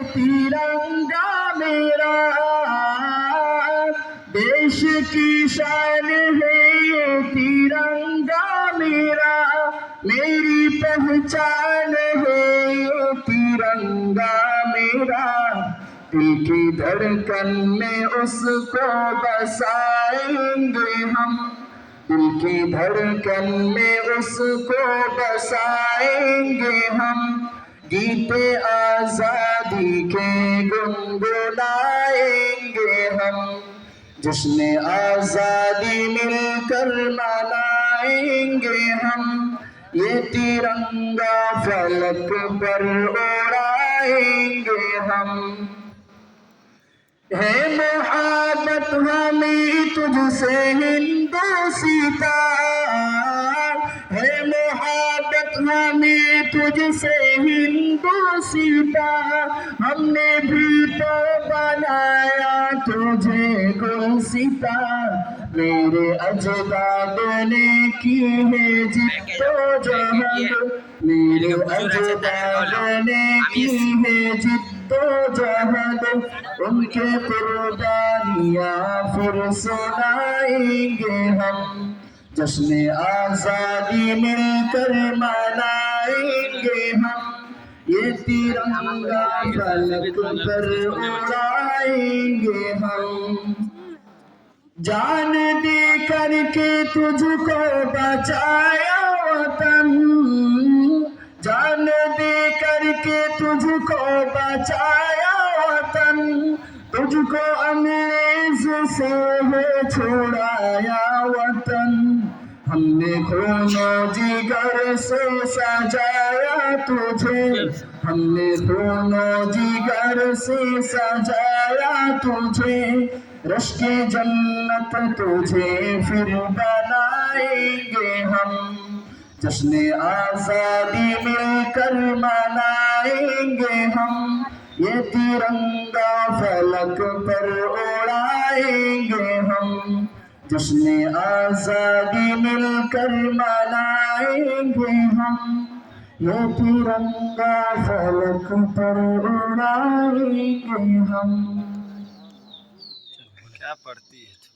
तिरंगा मेरा, देश की शान है ये तिरंगा मेरा, मेरी पहचान है ये तिरंगा मेरा। दिल की धड़कन में उसको बसाएंगे हम, दिल की धड़कन में उसको बसाएंगे हम, गीते आजादी के गुनगुनाएंगे हम। जश्न आजादी मिलकर मनाएंगे हम, ये तिरंगा फलक पर उड़ाएंगे हम। है मोहब्बत हमें तुझसे हिंदोस्तां, है मोहब्बत हमें तुझसे हिंदोस्तां, हमने भी तो बनाया तुझे गुलसिता। मेरे अजदाद ने की है जिद्दोजहद, मेरे अजदाद ने की है जिद्दोजहद, उनके कुर्बानियाँ फिर सुनाएंगे हम। जश्न आजादी मिलकर मनाएंगे हम, ये तिरंगा फलक पर उड़ाएंगे हम। जान दे करके तुझको बचाया वतन, जान दे करके तुझको बचाया वतन, तुझको अंग्रेज से है छुड़ाया वतन। हमने खूनो जिगर से सजाया तुझे, हमने खूनो जिगर से सजाया तुझे, रश्के जन्नत तुझे फिर बनाएंगे हम। जश्न आजादी मिलकर मनाएंगे हम, ये तिरंगा फलक पर उड़ाएंगे हम। जश्न आजादी मिलकर मनाएंगे हम, ये तिरंगा फलक पर उड़ाएंगे हम। क्या पढ़ती है?